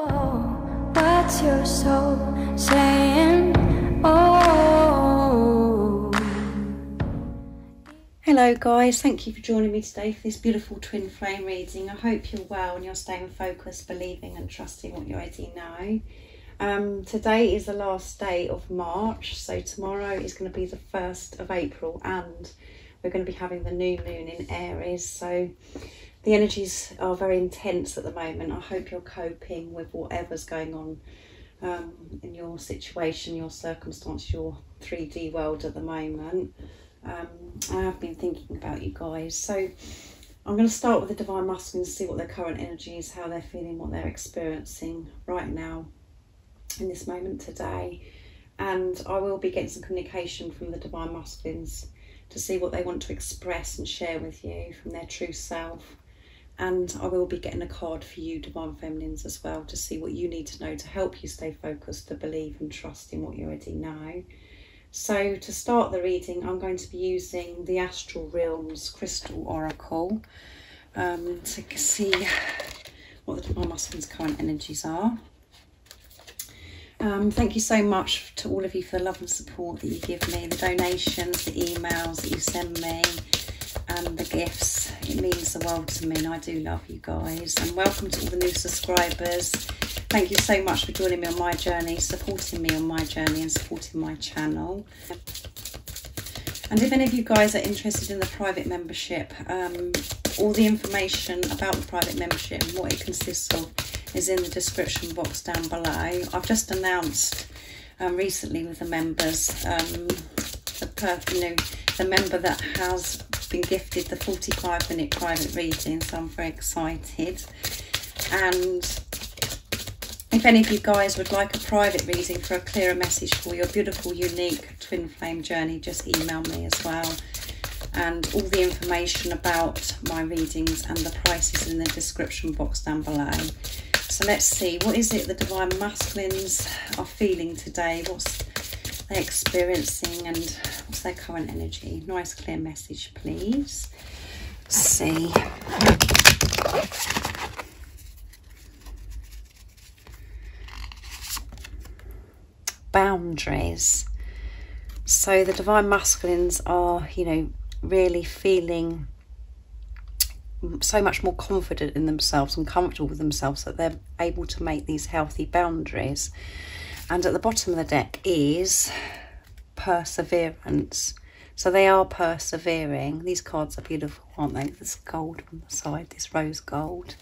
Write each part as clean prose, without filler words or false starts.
What's your soul saying? Oh. Hello guys, thank you for joining me today for this beautiful twin flame reading. I hope you're well and you're staying focused, believing and trusting what you already know. Today is the last day of March, so tomorrow is going to be the 1st of April and we're going to be having the new moon in Aries. So the energies are very intense at the moment. I hope you're coping with whatever's going on in your situation, your circumstance, your 3D world at the moment. I have been thinking about you guys. So I'm going to start with the Divine Masculine, see what their current energy is, how they're feeling, what they're experiencing right now in this moment today. And I will be getting some communication from the Divine Masculines to see what they want to express and share with you from their true self. And I will be getting a card for you Divine Feminines as well to see what you need to know to help you stay focused, to believe and trust in what you already know. So to start the reading, I'm going to be using the Astral Realms Crystal Oracle to see what the Divine Masculine's current energies are. Thank you so much to all of you for the love and support that you give me, the donations, the emails that you send me, and the gifts. It means the world to me and I do love you guys. And welcome to all the new subscribers. Thank you so much for joining me on my journey, supporting me on my journey and supporting my channel. And if any of you guys are interested in the private membership, all the information about the private membership and what it consists of is in the description box down below. I've just announced recently with the members, the member that has been gifted the 45-minute private reading, so I'm very excited. And if any of you guys would like a private reading for a clearer message for your beautiful, unique twin flame journey, just email me as well. And all the information about my readings and the prices in the description box down below. So let's see, what is it the Divine Masculines are feeling today? What's they experiencing and what's their current energy? Nice clear message, please. Let's see. Boundaries. So the Divine Masculines are, really feeling so much more confident in themselves and comfortable with themselves that they're able to make these healthy boundaries. And at the bottom of the deck is perseverance. So they are persevering. These cards are beautiful, aren't they? This gold on the side, this rose gold.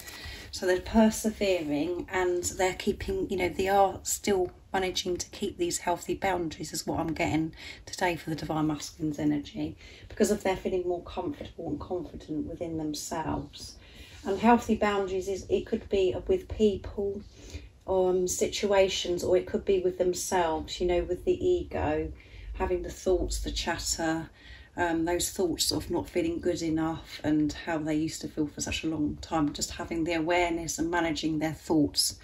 So they're persevering and they're keeping, they are still managing to keep these healthy boundaries is what I'm getting today for the Divine Masculine's energy, because of they're feeling more comfortable and confident within themselves. And healthy boundaries it could be with people, situations, or it could be with themselves, with the ego, having the thoughts, the chatter, those thoughts of not feeling good enough and how they used to feel for such a long time, just having the awareness and managing their thoughts,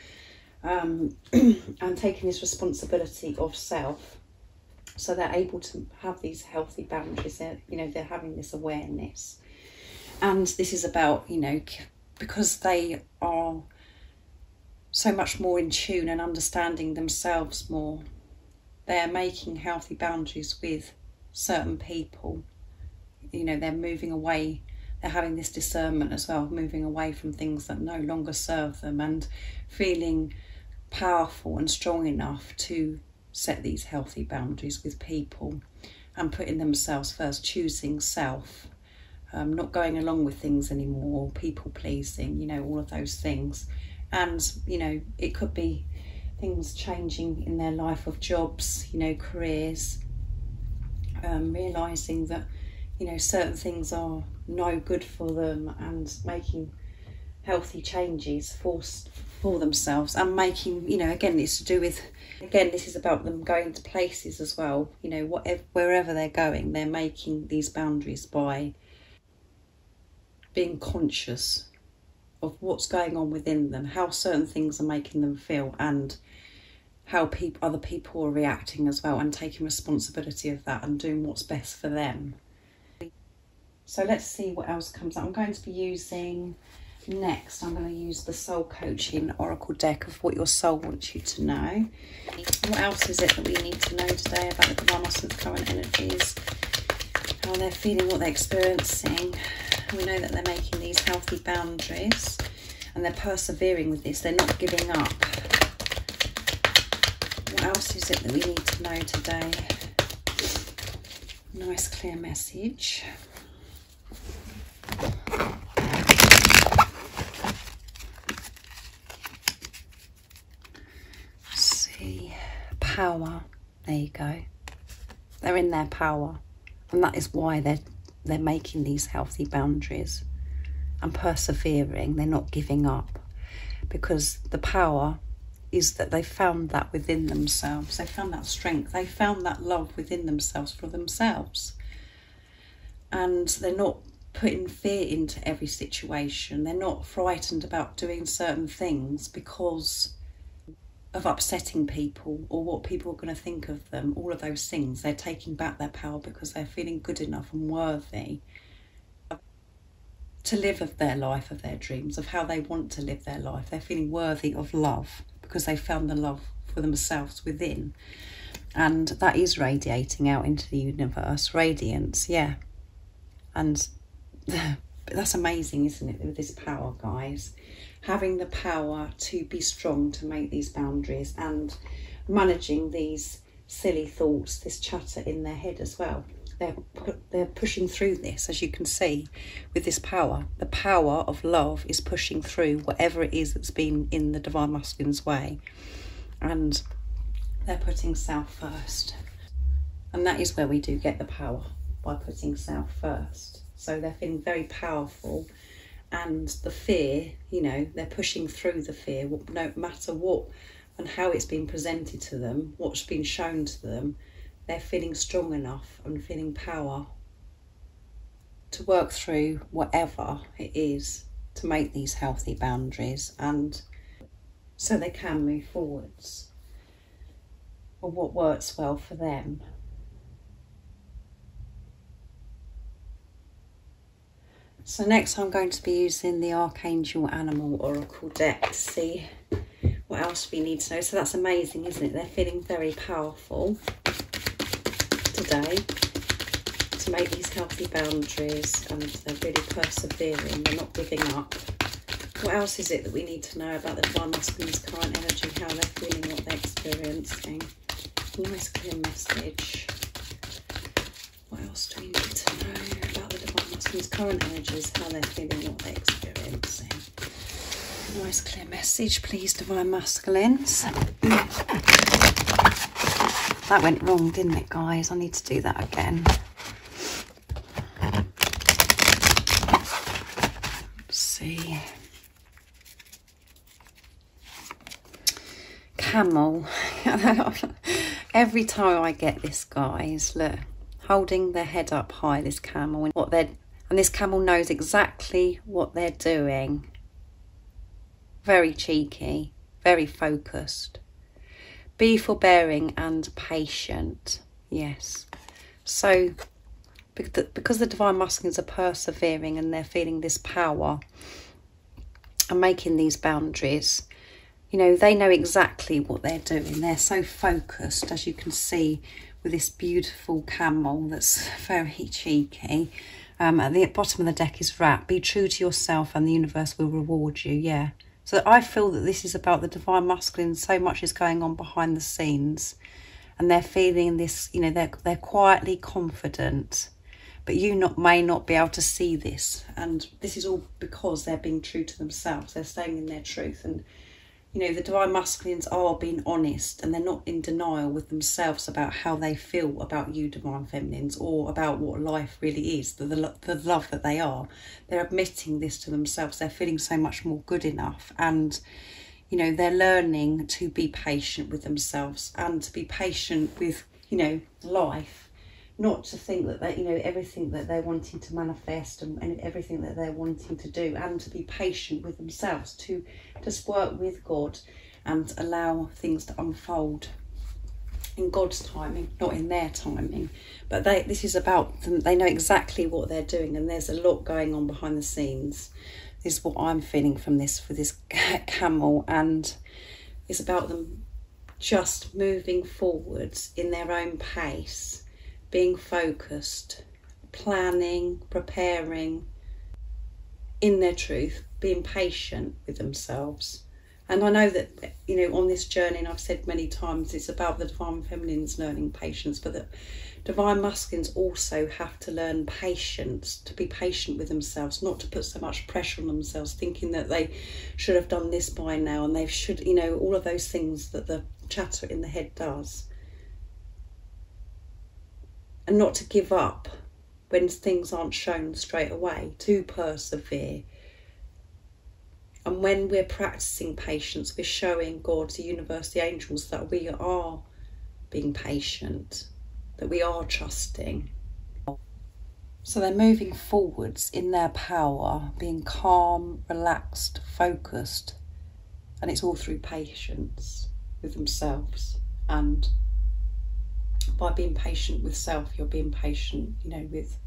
and taking this responsibility of self, so they're able to have these healthy boundaries. They're having this awareness, and this is about because they are so much more in tune and understanding themselves more, they're making healthy boundaries with certain people. They're moving away, they're having this discernment as well, moving away from things that no longer serve them and feeling powerful and strong enough to set these healthy boundaries with people and putting themselves first, choosing self, not going along with things anymore, people pleasing, all of those things. And it could be things changing in their life of jobs, careers, realising that certain things are no good for them and making healthy changes for themselves and making, again, it's to do with, this is about them going to places as well, wherever they're going, they're making these boundaries by being conscious of what's going on within them, how certain things are making them feel, and how other people are reacting as well, and taking responsibility of that and doing what's best for them. So let's see what else comes up. I'm going to be using Next, I'm going to use the Soul Coaching Oracle deck of what your soul wants you to know. What else is it that we need to know today about the Divine Masculine's current energies? How they're feeling, what they're experiencing. We know that they're making these healthy boundaries and they're persevering with this. They're not giving up. What else is it that we need to know today? Nice clear message. Power. There you go. They're in their power, and that is why they're making these healthy boundaries and persevering. They're not giving up, because the power is that they found that within themselves. They found that strength. They found that love within themselves for themselves, and they're not putting fear into every situation. They're not frightened about doing certain things because of upsetting people or what people are going to think of them. All of those things, they're taking back their power because they're feeling good enough and worthy to live of their life, of their dreams, of how they want to live their life. They're feeling worthy of love because they found the love for themselves within, and that is radiating out into the universe. Radiance, yeah. And that's amazing, isn't it, with this power, guys? Having the power to be strong, to make these boundaries, and managing these silly thoughts, this chatter in their head as well. They're pushing through this, as you can see, with this power. The power of love is pushing through whatever it is that's been in the Divine Masculine's way. And they're putting self first. And that is where we do get the power, by putting self first. So they're feeling very powerful. And the fear, you know, they're pushing through the fear, no matter what and how it's been presented to them, what's been shown to them. They're feeling strong enough and feeling power to work through whatever it is to make these healthy boundaries, and so they can move forwards or what works well for them. So next I'm going to be using the Archangel Animal Oracle deck to see what else we need to know. So that's amazing, isn't it? They're feeling very powerful today to make these healthy boundaries, and they're really persevering. They're not giving up. What else is it that we need to know about the Divine Masculine's current energy, how they're feeling, what they're experiencing? Nice clear message. What else do we need to know about the Divine Masculine's current energies, how they're feeling, what they're experiencing? Nice clear message, please, Divine Masculines. That went wrong, didn't it, guys? I need to do that again. Let's see. Camel. Every time I get this, guys, look, holding their head up high, this camel, and this camel knows exactly what they're doing. Very cheeky, very focused. Be forbearing and patient. Yes. So because the Divine Masculines are persevering and they're feeling this power and making these boundaries, you know, they know exactly what they're doing. They're so focused, as you can see, with this beautiful camel that's very cheeky. At the bottom of the deck is wrap. Be true to yourself and the universe will reward you. Yeah. So I feel that this is about the Divine Masculine. So much is going on behind the scenes, and they're feeling this, you know, they're quietly confident, but you may not be able to see this. And this is all because they're being true to themselves. They're staying in their truth. And, you know, the Divine Masculines are being honest, and they're not in denial with themselves about how they feel about you, Divine Feminines, or about what life really is, the love that they are. They're admitting this to themselves. They're feeling so much more good enough. And, you know, they're learning to be patient with themselves and to be patient with, you know, life. Not to think that they, you know, everything that they're wanting to manifest and everything that they're wanting to do, and to be patient with themselves, to just work with God and allow things to unfold in God's timing, not in their timing. But this is about them. They know exactly what they're doing, and there's a lot going on behind the scenes. is what I'm feeling from this for this camel, and it's about them just moving forwards in their own pace, being focused, planning, preparing in their truth, being patient with themselves. And I know that, you know, on this journey, and I've said many times, it's about the divine feminines learning patience, but the divine masculines also have to learn patience, to be patient with themselves, not to put so much pressure on themselves, thinking that they should have done this by now, and they should, you know, all of those things that the chatter in the head does. And not to give up when things aren't shown straight away, to persevere. And when we're practicing patience, we're showing God, the universe, the angels, that we are being patient, that we are trusting. So they're moving forwards in their power, being calm, relaxed, focused. And it's all through patience with themselves. And by being patient with self, you're being patient, you know, with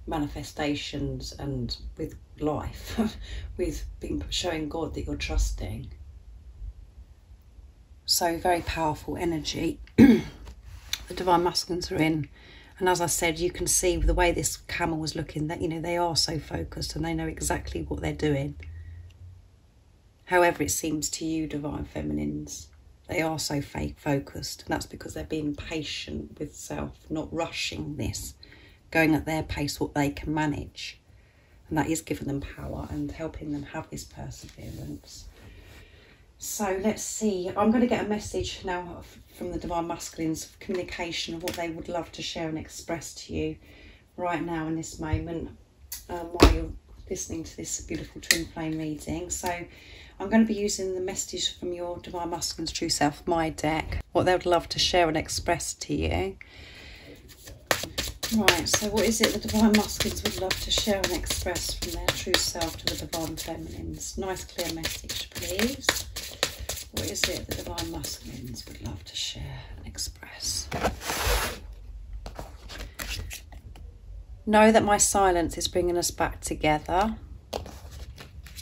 manifestations and with life, with being showing God that you're trusting. So very powerful energy the divine masculines are in. And as I said, you can see the way this camel was looking, that, you know, they are so focused and they know exactly what they're doing. However it seems to you, divine feminines, they are so focused, and that's because they're being patient with self, not rushing this, going at their pace, what they can manage. And that is giving them power and helping them have this perseverance. So let's see. I'm going to get a message now from the divine masculines of communication of what they would love to share and express to you right now in this moment, while you're listening to this beautiful twin flame reading. So I'm going to be using the message from your divine masculine's true self, my deck, what they would love to share and express to you. Right, so what is it the divine masculines would love to share and express from their true self to the divine feminines? Nice clear message, please. What is it the divine masculines would love to share and express? Know that my silence is bringing us back together.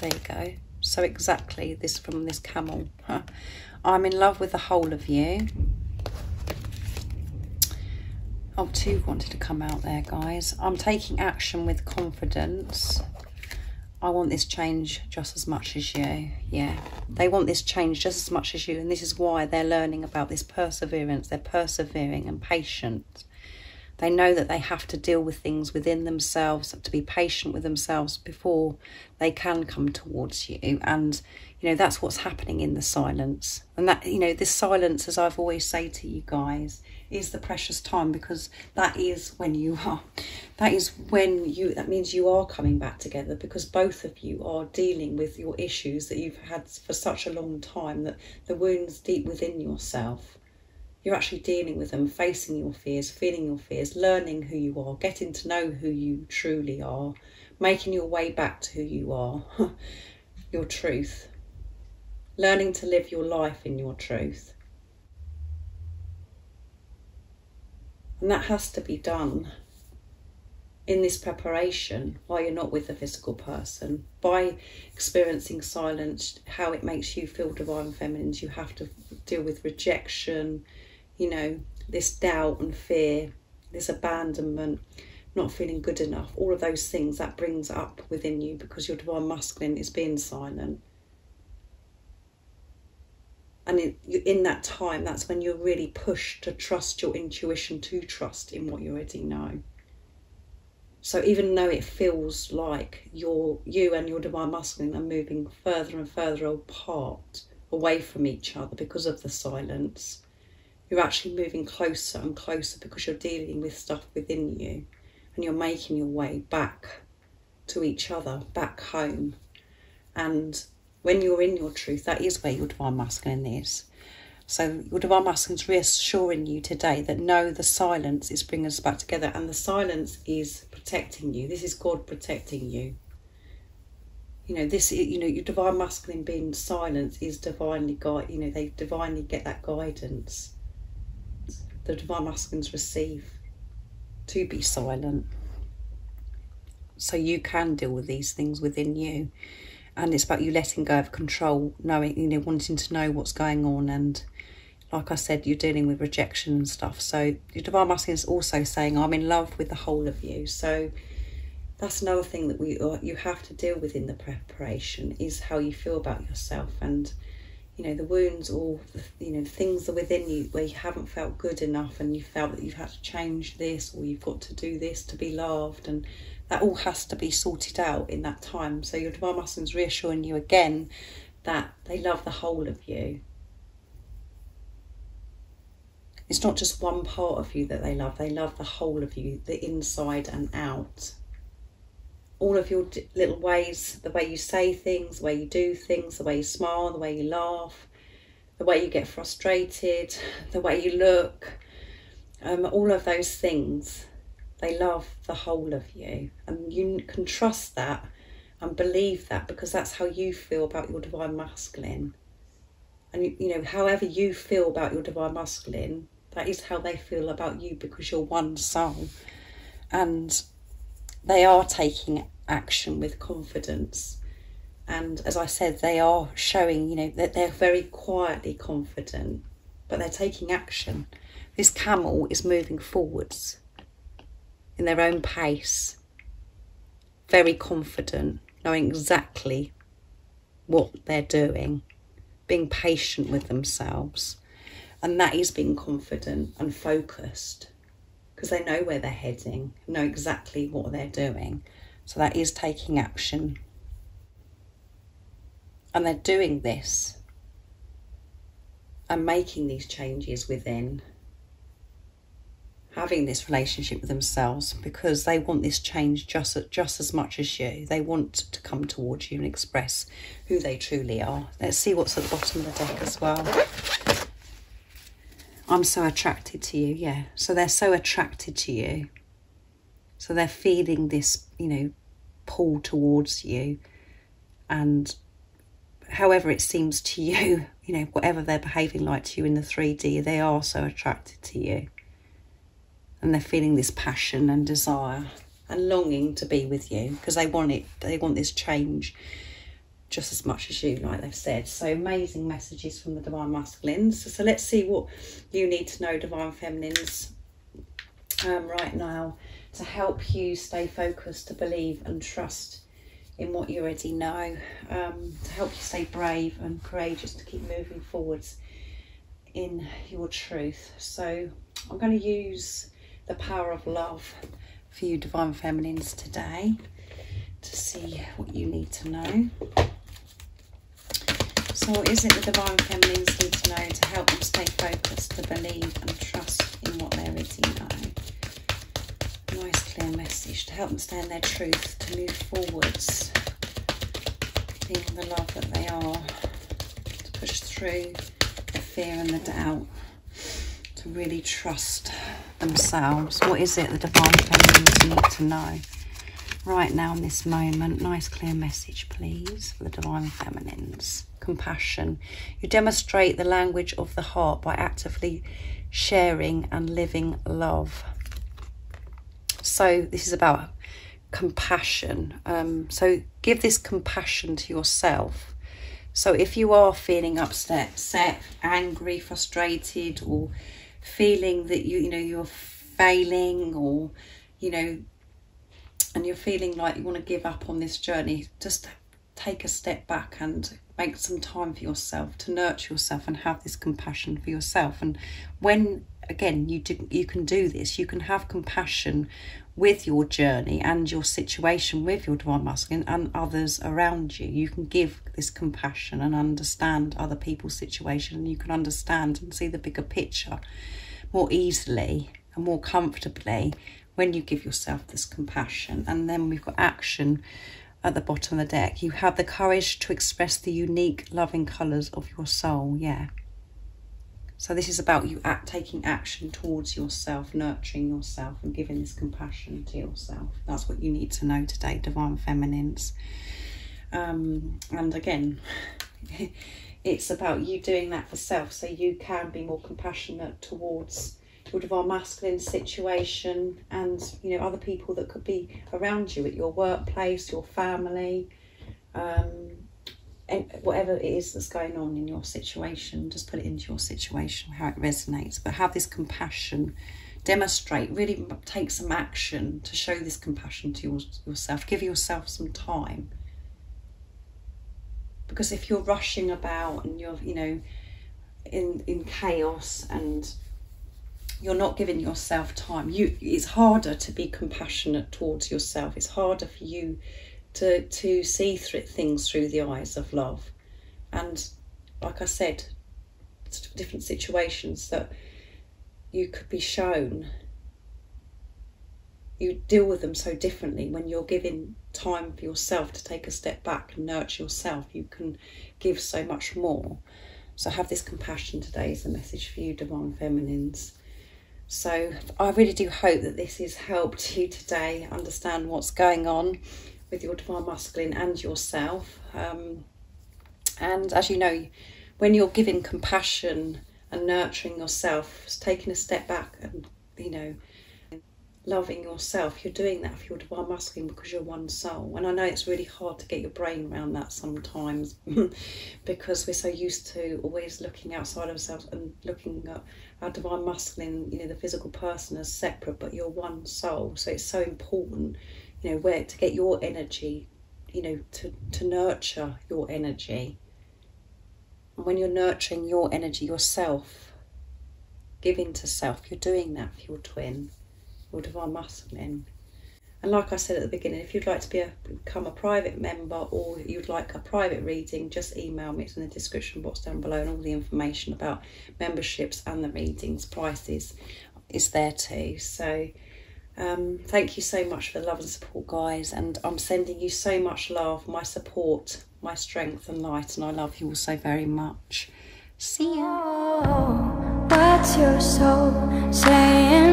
There you go. So exactly this from this camel. I'm in love with the whole of you. Oh, two wanted to come out there, guys. I'm taking action with confidence. I want this change just as much as you. Yeah, they want this change just as much as you. And this is why they're learning about this perseverance. They're persevering and patient. They know that they have to deal with things within themselves, to be patient with themselves before they can come towards you. And, you know, that's what's happening in the silence. And that, you know, this silence, as I've always say to you guys, is the precious time, because that is when you are, that means you are coming back together, because both of you are dealing with your issues that you've had for such a long time, that the wounds deep within yourself. You're actually dealing with them, facing your fears, feeling your fears, learning who you are, getting to know who you truly are, making your way back to who you are, your truth, learning to live your life in your truth. And that has to be done in this preparation while you're not with a physical person. By experiencing silence, how it makes you feel, divine feminines, you have to deal with rejection, you know, this doubt and fear, this abandonment, not feeling good enough, all of those things that brings up within you because your divine masculine is being silent. And in that time, that's when you're really pushed to trust your intuition, to trust in what you already know. So even though it feels like you and your divine masculine are moving further and further apart, away from each other because of the silence, you're actually moving closer and closer because you're dealing with stuff within you, and you're making your way back to each other, back home. And when you're in your truth, that is where your divine masculine is. So your divine masculine is reassuring you today that no, the silence is bringing us back together, and the silence is protecting you. This is God protecting you. You know, this, you know, your divine masculine being silent is divinely guided. You know, they divinely get that guidance. The divine masculines receive to be silent. So you can deal with these things within you. And it's about you letting go of control, knowing, you know, wanting to know what's going on. And like I said, you're dealing with rejection and stuff. So your divine masculine is also saying, I'm in love with the whole of you. So that's another thing that you have to deal with in the preparation, is how you feel about yourself. And, you know, the wounds, or, you know, things that are within you where you haven't felt good enough, and you felt that you've had to change this, or you've got to do this to be loved, and that all has to be sorted out in that time. So your divine masculine is reassuring you again that they love the whole of you. It's not just one part of you that they love the whole of you, the inside and out. All of your little ways, the way you say things, the way you do things, the way you smile, the way you laugh, the way you get frustrated, the way you look, all of those things, they love the whole of you. And you can trust that and believe that, because that's how you feel about your divine masculine. And, you know, however you feel about your divine masculine, that is how they feel about you, because you're one soul. And they are taking action with confidence. And as I said, they are showing, you know, that they're very quietly confident, but they're taking action. This camel is moving forwards in their own pace, very confident, knowing exactly what they're doing, being patient with themselves. And that is being confident and focused, because they know where they're heading, know exactly what they're doing. So that is taking action. And they're doing this and making these changes within, having this relationship with themselves, because they want this change just as much as you. They want to come towards you and express who they truly are. Let's see what's at the bottom of the deck as well. I'm so attracted to you, yeah. So they're so attracted to you. So they're feeling this, you know, pull towards you. And however it seems to you, you know, whatever they're behaving like to you in the 3D, they are so attracted to you. And they're feeling this passion and desire and longing to be with you, because they want it. They want this change just as much as you, like they've said. So amazing messages from the divine masculines. So let's see what you need to know, divine feminines, right now, to help you stay focused, to believe and trust in what you already know, to help you stay brave and courageous, to keep moving forwards in your truth. So I'm going to use the power of love for you, divine feminines, today, to see what you need to know. So what is it the divine feminines need to know to help them stay focused, to believe and trust in what they already know? Nice clear message to help them stay in their truth, to move forwards, being the love that they are, to push through the fear and the doubt, to really trust themselves. What is it the divine feminines need to know right now in this moment? Nice clear message, please, for the divine feminines. Compassion. You demonstrate the language of the heart by actively sharing and living love. So this is about compassion. So give this compassion to yourself. So if you are feeling upset, angry, frustrated, or feeling that you're failing, or and you're feeling like you want to give up on this journey, just take a step back and make some time for yourself, to nurture yourself and have this compassion for yourself. And when, again, you can do this, you can have compassion with your journey and your situation with your divine masculine and others around you. You can give this compassion and understand other people's situation, and you can understand and see the bigger picture more easily and more comfortably when you give yourself this compassion. And then we've got action at the bottom of the deck. You have the courage to express the unique loving colours of your soul. Yeah. So this is about you taking action towards yourself, nurturing yourself and giving this compassion to yourself. That's what you need to know today, divine feminines. And again, it's about you doing that for self, so you can be more compassionate towards your divine masculine situation and other people that could be around you at your workplace, your family, whatever it is that's going on in your situation, just put it into your situation, how it resonates. But have this compassion, demonstrate, really take some action to show this compassion to yourself. Give yourself some time. Because if you're rushing about and you're, you know, in chaos and you're not giving yourself time, it's harder to be compassionate towards yourself. It's harder for you to see things through the eyes of love. And like I said, different situations that you could be shown, you deal with them so differently. When you're giving time for yourself to take a step back and nurture yourself, you can give so much more. So have this compassion today is the message for you, Divine Feminines. So I really do hope that this has helped you today understand what's going on with your Divine Masculine and yourself. And as you know, when you're giving compassion and nurturing yourself, taking a step back and, you know, loving yourself, you're doing that for your Divine Masculine because you're one soul. And I know it's really hard to get your brain around that sometimes because we're so used to always looking outside ourselves and looking at our Divine Masculine, you know, the physical person as separate, but you're one soul. So it's so important, you know, where to get your energy, you know, to nurture your energy. And when you're nurturing your energy yourself, giving to self, you're doing that for your twin, your Divine Masculine. And like I said at the beginning, if you'd like to become a private member or you'd like a private reading, just email me. It's in the description box down below, and all the information about memberships and the readings, prices is there too. So thank you so much for the love and support, guys, and I'm sending you so much love, my support, my strength and light, and I love you all so very much. See ya. What's your soul saying?